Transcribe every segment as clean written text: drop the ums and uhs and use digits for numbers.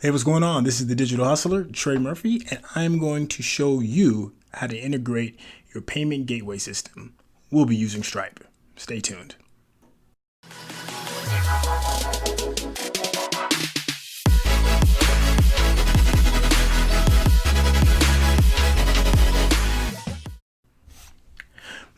Hey, what's going on? This is the Digital Hustler, Trey Murphy, and I'm going to show you how to integrate your payment gateway system. We'll be using Stripe. Stay tuned.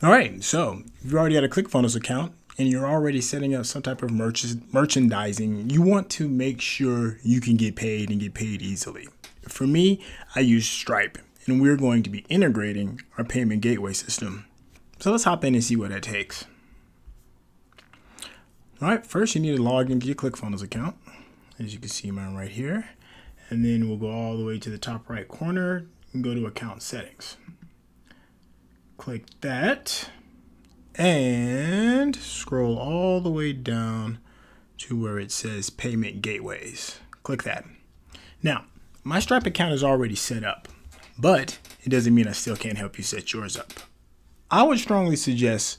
All right, so if you already got a ClickFunnels account and you're already setting up some type of merchandising, you want to make sure you can get paid and get paid easily. For me, I use Stripe, and we're going to be integrating our payment gateway system. So let's hop in and see what that takes. All right, first you need to log into your ClickFunnels account. As you can see mine right here. And then we'll go all the way to the top right corner and go to account settings. Click that and scroll all the way down to where it says payment gateways. Click that. Now, my Stripe account is already set up, but it doesn't mean I still can't help you set yours up. I would strongly suggest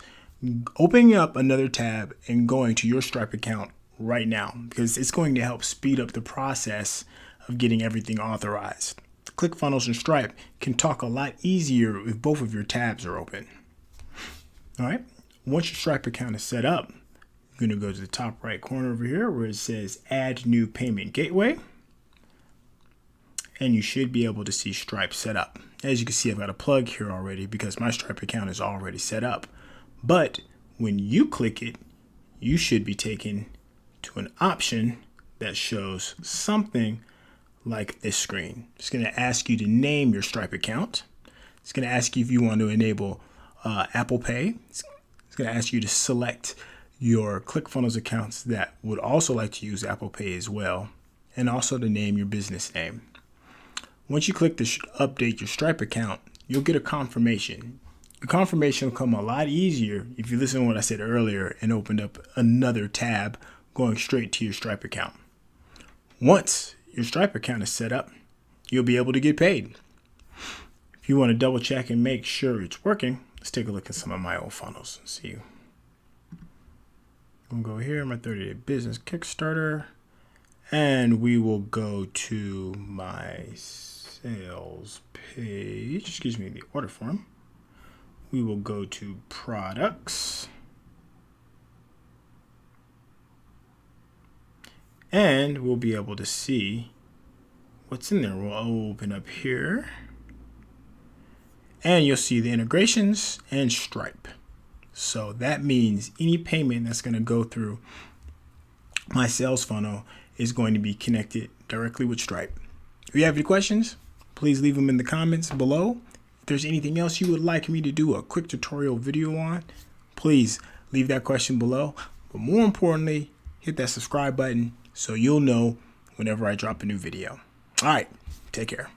opening up another tab and going to your Stripe account right now, because it's going to help speed up the process of getting everything authorized. ClickFunnels and Stripe can talk a lot easier if both of your tabs are open. All right, once your Stripe account is set up, you're going to go to the top right corner over here where it says Add New Payment Gateway. And you should be able to see Stripe set up. As you can see, I've got a plug here already because my Stripe account is already set up. But when you click it, you should be taken to an option that shows something like this screen. It's going to ask you to name your Stripe account. It's going to ask you if you want to enable Apple Pay. It's going to ask you to select your ClickFunnels accounts that would also like to use Apple Pay as well, and also to name your business name. Once you click the update your Stripe account, you'll get a confirmation. Your confirmation will come a lot easier if you listen to what I said earlier and opened up another tab going straight to your Stripe account. Once your Stripe account is set up, you'll be able to get paid. If you want to double check and make sure it's working, let's take a look at some of my old funnels and see. I'm going to go here, my 30-day business Kickstarter, and we will go to my sales page, the order form. We will go to products. And we'll be able to see what's in there. We'll open up here. And you'll see the integrations and Stripe. So that means any payment that's going to go through my sales funnel is going to be connected directly with Stripe. If you have any questions, please leave them in the comments below. If there's anything else you would like me to do a quick tutorial video on, please leave that question below. But more importantly, hit that subscribe button so you'll know whenever I drop a new video. All right, take care.